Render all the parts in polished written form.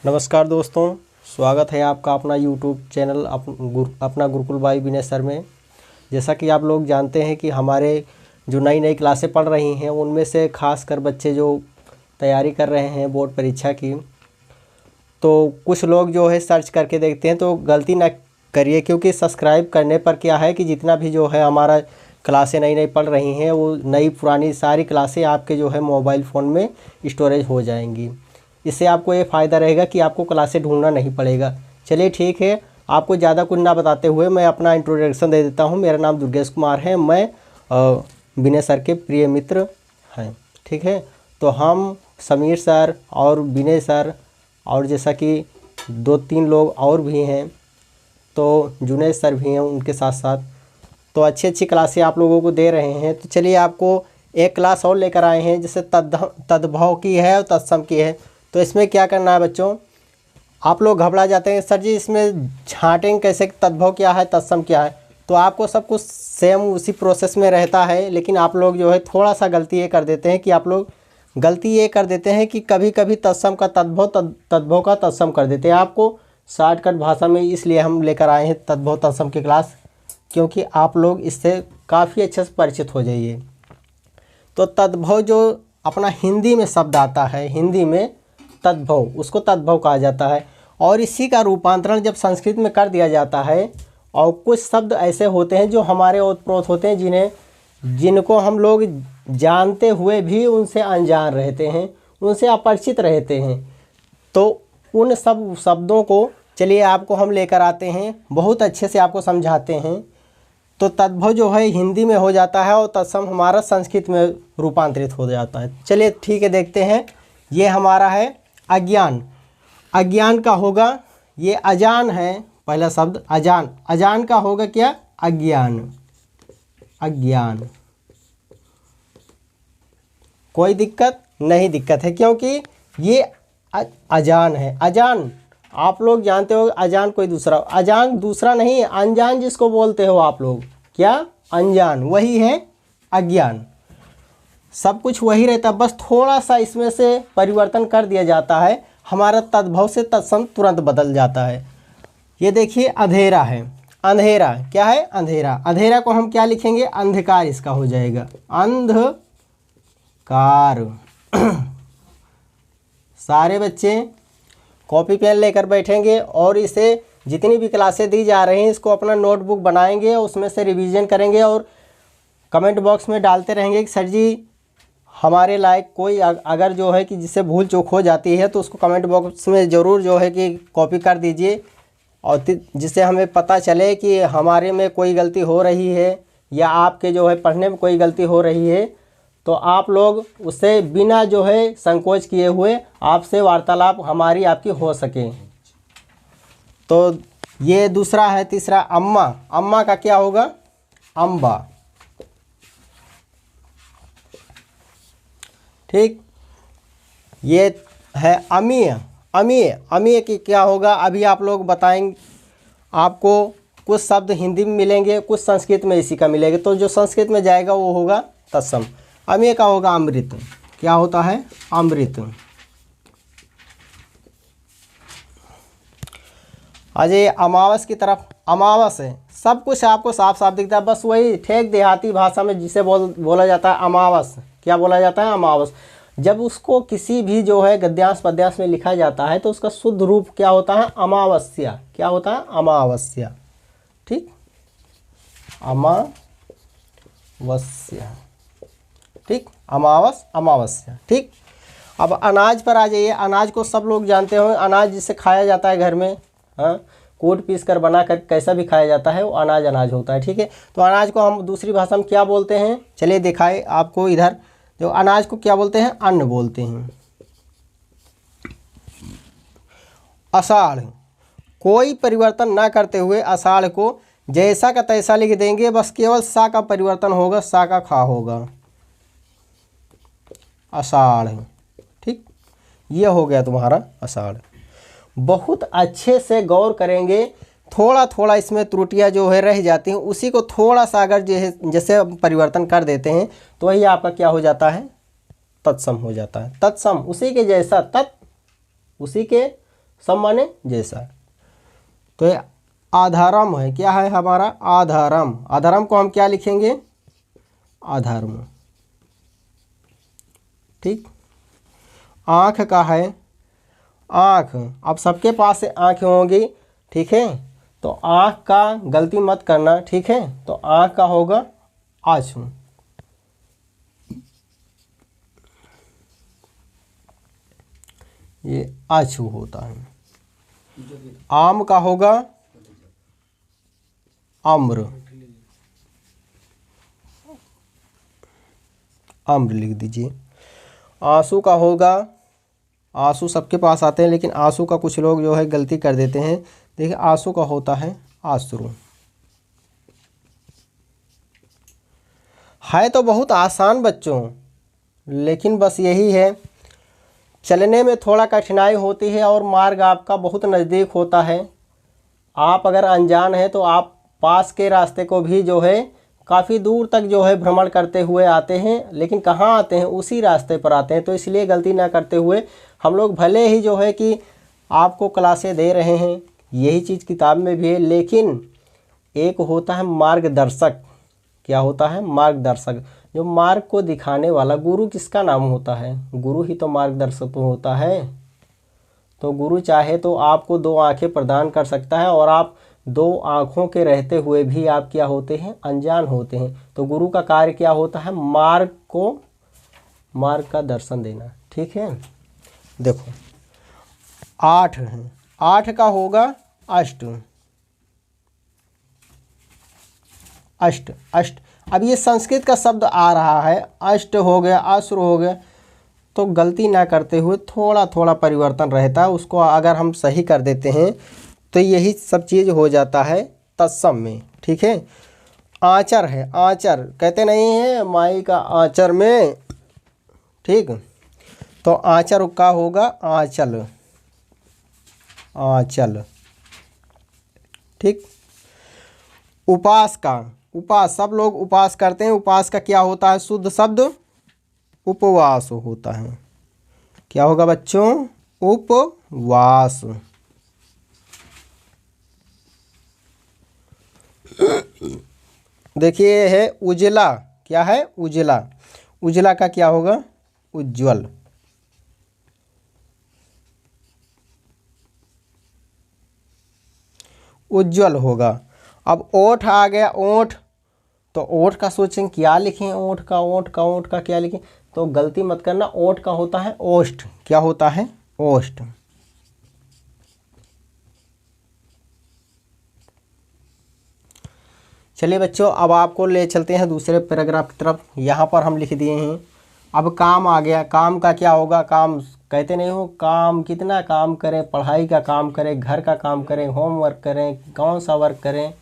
नमस्कार दोस्तों, स्वागत है आपका अपना यूट्यूब चैनल अपना गुरुकुल बाई विनय सर में। जैसा कि आप लोग जानते हैं कि हमारे जो नई नई क्लासें पढ़ रही हैं उनमें से खासकर बच्चे जो तैयारी कर रहे हैं बोर्ड परीक्षा की, तो कुछ लोग जो है सर्च करके देखते हैं, तो गलती ना करिए, क्योंकि सब्सक्राइब करने पर क्या है कि जितना भी जो है हमारा क्लासें नई नई पढ़ रही हैं वो नई पुरानी सारी क्लासें आपके जो है मोबाइल फ़ोन में स्टोरेज हो जाएंगी। इससे आपको ये फ़ायदा रहेगा कि आपको क्लासें ढूंढना नहीं पड़ेगा। चलिए ठीक है, आपको ज़्यादा कुछ ना बताते हुए मैं अपना इंट्रोडक्शन दे देता हूँ। मेरा नाम दुर्गेश कुमार है, मैं विनय सर के प्रिय मित्र हैं। ठीक है, तो हम समीर सर और विनय सर और जैसा कि 2-3 लोग और भी हैं, तो जुनैद सर भी हैं उनके साथ साथ, तो अच्छी अच्छी क्लासें आप लोगों को दे रहे हैं। तो चलिए आपको एक क्लास और लेकर आए हैं, जैसे तद्भव की है और तत्सम की है। तो इसमें क्या करना है बच्चों, आप लोग घबरा जाते हैं सर जी इसमें छांटेंगे कैसे, तद्भव क्या है तत्सम क्या है। तो आपको सब कुछ सेम उसी प्रोसेस में रहता है, लेकिन आप लोग जो है थोड़ा सा गलती ये कर देते हैं कि आप लोग गलती ये कर देते हैं कि कभी कभी तत्सम का तद्भव, तद्भव का तत्सम कर देते हैं। आपको शॉर्टकट भाषा में इसलिए हम लेकर आए हैं तद्भव तत्सम की क्लास, क्योंकि आप लोग इससे काफ़ी अच्छे से परिचित हो जाइए। तो तद्भव जो अपना हिंदी में शब्द आता है, हिंदी में तद्भव, उसको तद्भव कहा जाता है। और इसी का रूपांतरण जब संस्कृत में कर दिया जाता है, और कुछ शब्द ऐसे होते हैं जो हमारे ओतप्रोत होते हैं, जिनको हम लोग जानते हुए भी उनसे अनजान रहते हैं, उनसे अपरिचित रहते हैं। तो उन सब शब्दों को चलिए आपको हम लेकर आते हैं, बहुत अच्छे से आपको समझाते हैं। तो तद्भव जो है हिंदी में हो जाता है और तत्सम हमारा संस्कृत में रूपांतरित हो जाता है। चलिए ठीक है, देखते हैं। ये हमारा है अज्ञान। अज्ञान का होगा, ये अजान है पहला शब्द, अजान। अजान का होगा क्या, अज्ञान। अज्ञान कोई दिक्कत नहीं, दिक्कत है क्योंकि ये अजान है। अजान आप लोग जानते हो, अजान कोई दूसरा, अजान दूसरा नहीं है, अनजान जिसको बोलते हो आप लोग, क्या अनजान, वही है अज्ञान। सब कुछ वही रहता है, बस थोड़ा सा इसमें से परिवर्तन कर दिया जाता है, हमारा तद्भव से तत्सम तुरंत बदल जाता है। ये देखिए अंधेरा है, अंधेरा क्या है, अंधेरा। अंधेरा को हम क्या लिखेंगे, अंधकार इसका हो जाएगा, अंधकार। सारे बच्चे कॉपी पेन लेकर बैठेंगे और इसे जितनी भी क्लासें दी जा रही हैं इसको अपना नोटबुक बनाएंगे और उसमें से रिवीजन करेंगे और कमेंट बॉक्स में डालते रहेंगे कि सर जी हमारे लायक कोई अगर जो है कि जिससे भूल चूक हो जाती है तो उसको कमेंट बॉक्स में ज़रूर जो है कि कॉपी कर दीजिए, और जिससे हमें पता चले कि हमारे में कोई गलती हो रही है या आपके जो है पढ़ने में कोई गलती हो रही है। तो आप लोग उससे बिना जो है संकोच किए हुए आपसे वार्तालाप हमारी आपकी हो सके। तो ये दूसरा है। तीसरा अम्मा। अम्मा का क्या होगा, अम्बा। ठीक, ये है अमीय। अमीय, अमीय की क्या होगा, अभी आप लोग बताएंगे। आपको कुछ शब्द हिंदी में मिलेंगे, कुछ संस्कृत में इसी का मिलेगा, तो जो संस्कृत में जाएगा वो होगा तत्सम। अमीय का होगा अमृत। क्या होता है, अमृत। अजय अमावस की तरफ, अमावस है, सब कुछ आपको साफ साफ दिखता है, बस वही ठेठ देहाती भाषा में जिसे बोला जाता है अमावस। क्या बोला जाता है, अमावस। जब उसको किसी भी जो है गद्यांश पद्यांश में लिखा जाता है तो उसका शुद्ध रूप क्या होता है, अमावस्या। क्या होता है, अमावस्या। ठीक, अमावस्या। ठीक, अमावस, अमावस्या। ठीक, अब अनाज पर आ जाइए। अनाज को सब लोग जानते हो, अनाज जिसे खाया जाता है घर में, हाँ, कूट पीस कर बना कर कैसा भी खाया जाता है वो अनाज, अनाज होता है। ठीक है, तो अनाज को हम दूसरी भाषा में क्या बोलते हैं, चलिए दिखाए आपको। इधर जो अनाज को क्या बोलते हैं, अन्न बोलते हैं। आषाढ़, कोई परिवर्तन ना करते हुए आषाढ़ को जैसा का तैसा लिख देंगे, बस केवल सा का परिवर्तन होगा, सा का खा होगा, आषाढ़। ठीक, ये हो गया तुम्हारा आषाढ़। बहुत अच्छे से गौर करेंगे, थोड़ा थोड़ा इसमें त्रुटियां जो है रह जाती हैं, उसी को थोड़ा सा अगर जैसे परिवर्तन कर देते हैं तो वही आपका क्या हो जाता है, तत्सम हो जाता है। तत्सम उसी के जैसा, तत् उसी के सम माने जैसा। तो ये अधर्म है, क्या है हमारा अधर्म। अधर्म को हम क्या लिखेंगे अधर्म। ठीक। आँख का है आँख, अब सबके पास से आँखें होंगी, ठीक है। तो आँख का गलती मत करना, ठीक है। तो आँख का होगा आँसू। ये आँसू होता है। आम का होगा आम्र, आम्र लिख दीजिए। आंसू का होगा, आंसू सबके पास आते हैं लेकिन आंसू का कुछ लोग जो है गलती कर देते हैं। देखिए आंसू का होता है आश्रु। है तो बहुत आसान बच्चों, लेकिन बस यही है चलने में थोड़ा कठिनाई होती है और मार्ग आपका बहुत नज़दीक होता है। आप अगर अनजान हैं तो आप पास के रास्ते को भी जो है काफ़ी दूर तक जो है भ्रमण करते हुए आते हैं, लेकिन कहाँ आते हैं उसी रास्ते पर आते हैं। तो इसलिए गलती ना करते हुए हम लोग भले ही जो है कि आपको क्लासें दे रहे हैं, यही चीज़ किताब में भी है, लेकिन एक होता है मार्गदर्शक। क्या होता है मार्गदर्शक, जो मार्ग को दिखाने वाला। गुरु किसका नाम होता है, गुरु ही तो मार्गदर्शक तो होता है। तो गुरु चाहे तो आपको 2 आंखें प्रदान कर सकता है और आप 2 आँखों के रहते हुए भी आप क्या होते हैं अनजान होते हैं। तो गुरु का कार्य क्या होता है मार्ग का दर्शन देना, ठीक है। देखो 8 है, 8 का होगा अष्ट, अष्ट अष्ट। अब ये संस्कृत का शब्द आ रहा है, अष्ट हो गया अश्र हो गया, तो गलती ना करते हुए थोड़ा थोड़ा परिवर्तन रहता है, उसको अगर हम सही कर देते हैं तो यही सब चीज़ हो जाता है तत्सम में, ठीक है। आँचर है, आँचर कहते नहीं है माई का आँचर में, ठीक। तो आँचर का होगा आँचल, आँचल, ठीक। उपास का, उपास सब लोग उपास करते हैं, उपास का क्या होता है शुद्ध शब्द उपवास होता है। क्या होगा बच्चों उपवास। देखिए है उजला, क्या है उजला, उजला का क्या होगा उज्ज्वल। उज्ज्वल होगा। अब ओठ आ गया, ओठ, तो ओठ का सोचें क्या लिखें, ओठ का ओठ का क्या लिखें, तो गलती मत करना, ओठ का होता है ओष्ठ। क्या होता है ओष्ठ। चलिए बच्चों अब आपको ले चलते हैं दूसरे पैराग्राफ की तरफ। यहाँ पर हम लिख दिए हैं, अब काम आ गया। काम का क्या होगा, काम कहते नहीं हो काम, कितना काम करें, पढ़ाई का काम करें, घर का काम करें, होमवर्क करें, कौन सा वर्क करें।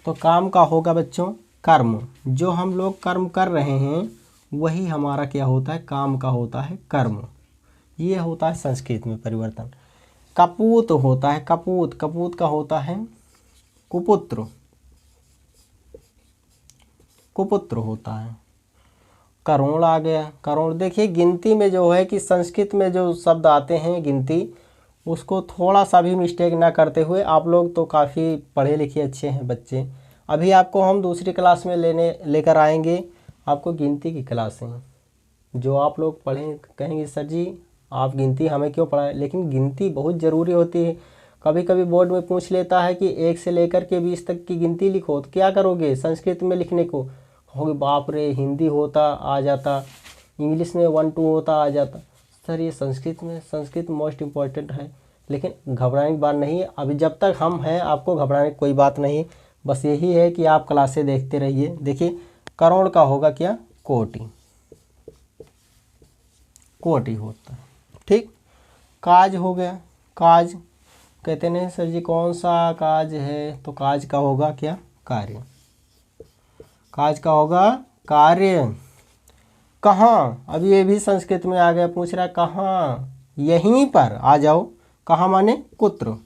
तो काम का होगा बच्चों कर्म, जो हम लोग कर्म कर रहे हैं वही हमारा क्या होता है काम का होता है कर्म। ये होता है संस्कृत में परिवर्तन। कपूत होता है कपूत, कपूत का होता है कुपुत्र, कुपुत्र होता है। करोड़ आ गया, करोड़। देखिए गिनती में जो है कि संस्कृत में जो शब्द आते हैं गिनती, उसको थोड़ा सा भी मिस्टेक ना करते हुए, आप लोग तो काफ़ी पढ़े लिखे अच्छे हैं बच्चे, अभी आपको हम दूसरी क्लास में लेकर आएंगे आपको गिनती की क्लासें। जो आप लोग पढ़ें कहेंगे सर जी आप गिनती हमें क्यों पढ़ाएं, लेकिन गिनती बहुत ज़रूरी होती है। कभी कभी बोर्ड में पूछ लेता है कि 1 से लेकर के 20 तक की गिनती लिखो, तो क्या करोगे संस्कृत में लिखने को, होगे बाप रे हिंदी होता आ जाता, इंग्लिश में 1 2 होता आ जाता। सर ये संस्कृत में, संस्कृत मोस्ट इम्पॉर्टेंट है, लेकिन घबराने की बात नहीं है। अभी जब तक हम हैं आपको घबराने की कोई बात नहीं, बस यही है कि आप क्लासें देखते रहिए। देखिए करोड़ का होगा क्या कोटि, कोटि होता है, ठीक। काज हो गया, काज कहते नहीं सर जी कौन सा काज है, तो काज का होगा क्या कार्य, काज का होगा कार्य। कहाँ, अब ये भी संस्कृत में आ गया, पूछ रहा है कहाँ, यहीं पर आ जाओ। कहाँ माने कुत्र,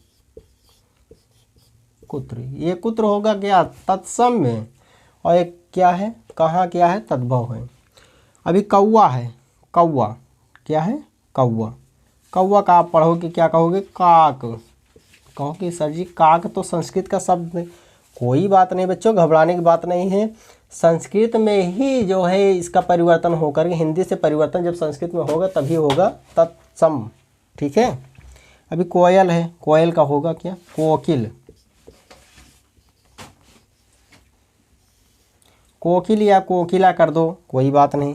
कुत्र, ये कुत्र होगा क्या तत्सम में, और एक क्या है कहाँ क्या है तद्भव है। अभी कौवा है, कौवा क्या है कौवा, कौवा का आप पढ़ोगे क्या कहोगे? काक। कहोगे सर जी काक तो संस्कृत का शब्द है। कोई बात नहीं बच्चों, घबराने की बात नहीं है। संस्कृत में ही जो है इसका परिवर्तन होकर के हिंदी से परिवर्तन जब संस्कृत में होगा तभी होगा तत्सम। ठीक है। अभी कोयल है, कोयल का होगा क्या? कोकिल। कोकिल या कोकिला कर दो, कोई बात नहीं।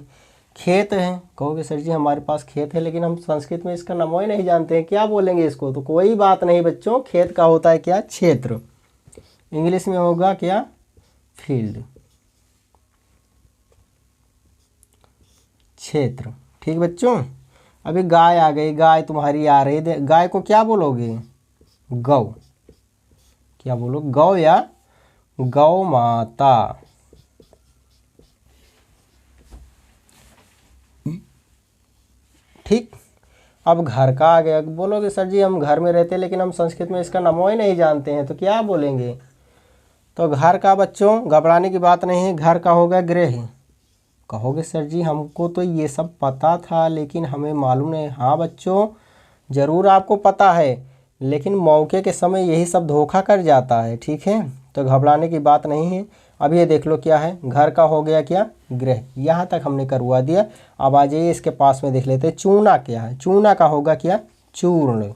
खेत है, कहोगे सर जी हमारे पास खेत है लेकिन हम संस्कृत में इसका नाम ही नहीं जानते हैं, क्या बोलेंगे इसको? तो कोई बात नहीं बच्चों, खेत का होता है क्या? क्षेत्र। इंग्लिश में होगा क्या? फील्ड, क्षेत्र। ठीक बच्चों। अभी गाय आ गई, गाय तुम्हारी आ रही है, गाय को क्या बोलोगे? गौ। क्या बोलो? गौ या गौ माता। ठीक। अब घर का आ गया, बोलोगे सर जी हम घर में रहते हैं लेकिन हम संस्कृत में इसका नाम ही नहीं जानते हैं, तो क्या बोलेंगे? तो घर का बच्चों घबराने की बात नहीं है, घर का होगा गृह। कहोगे सर जी हमको तो ये सब पता था लेकिन हमें मालूम नहीं। हाँ बच्चों, ज़रूर आपको पता है लेकिन मौके के समय यही सब धोखा कर जाता है। ठीक है, तो घबराने की बात नहीं है। अब ये देख लो क्या है, घर का हो गया क्या? गृह। यहाँ तक हमने करवा दिया। अब आ जाइए इसके पास में देख लेते हैं चूना क्या है। चूना का होगा क्या? चूर्ण।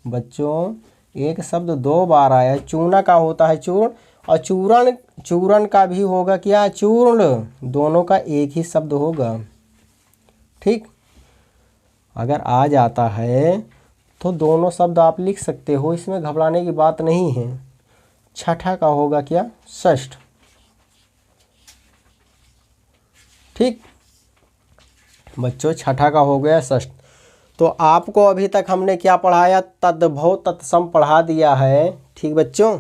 बच्चों एक शब्द दो बार आया है, चूना का होता है चूर्ण, और चूरण, चूरण का भी होगा क्या? चूर्ण। दोनों का एक ही शब्द होगा। ठीक। अगर आ जाता है तो दोनों शब्द आप लिख सकते हो, इसमें घबराने की बात नहीं है। छठा का होगा क्या? षष्ठ। ठीक बच्चों, छठा का हो गया षष्ठ। तो आपको अभी तक हमने क्या पढ़ाया? तद्भव तत्सम पढ़ा दिया है। ठीक बच्चों,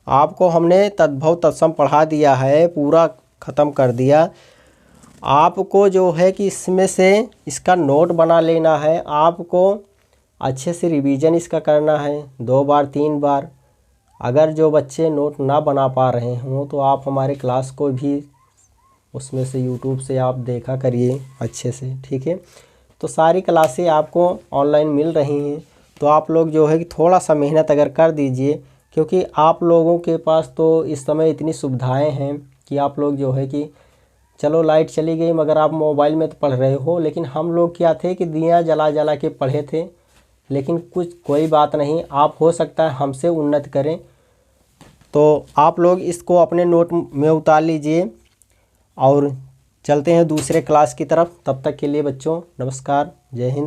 आपको हमने तद्भव तत्सम पढ़ा दिया है, पूरा ख़त्म कर दिया। आपको जो है कि इसमें से इसका नोट बना लेना है, आपको अच्छे से रिवीजन इसका करना है 2 बार 3 बार। अगर जो बच्चे नोट ना बना पा रहे हों तो आप हमारे क्लास को भी उसमें से यूट्यूब से आप देखा करिए अच्छे से। ठीक है, तो सारी क्लासें आपको ऑनलाइन मिल रही हैं, तो आप लोग जो है कि थोड़ा सा मेहनत अगर कर दीजिए, क्योंकि आप लोगों के पास तो इस समय इतनी सुविधाएं हैं कि आप लोग जो है कि चलो लाइट चली गई मगर आप मोबाइल में तो पढ़ रहे हो, लेकिन हम लोग क्या थे कि दिया जला जला के पढ़े थे। लेकिन कुछ कोई बात नहीं, आप हो सकता है हमसे उन्नत करें, तो आप लोग इसको अपने नोट में उतार लीजिए और चलते हैं दूसरे क्लास की तरफ। तब तक के लिए बच्चों नमस्कार, जय हिंद।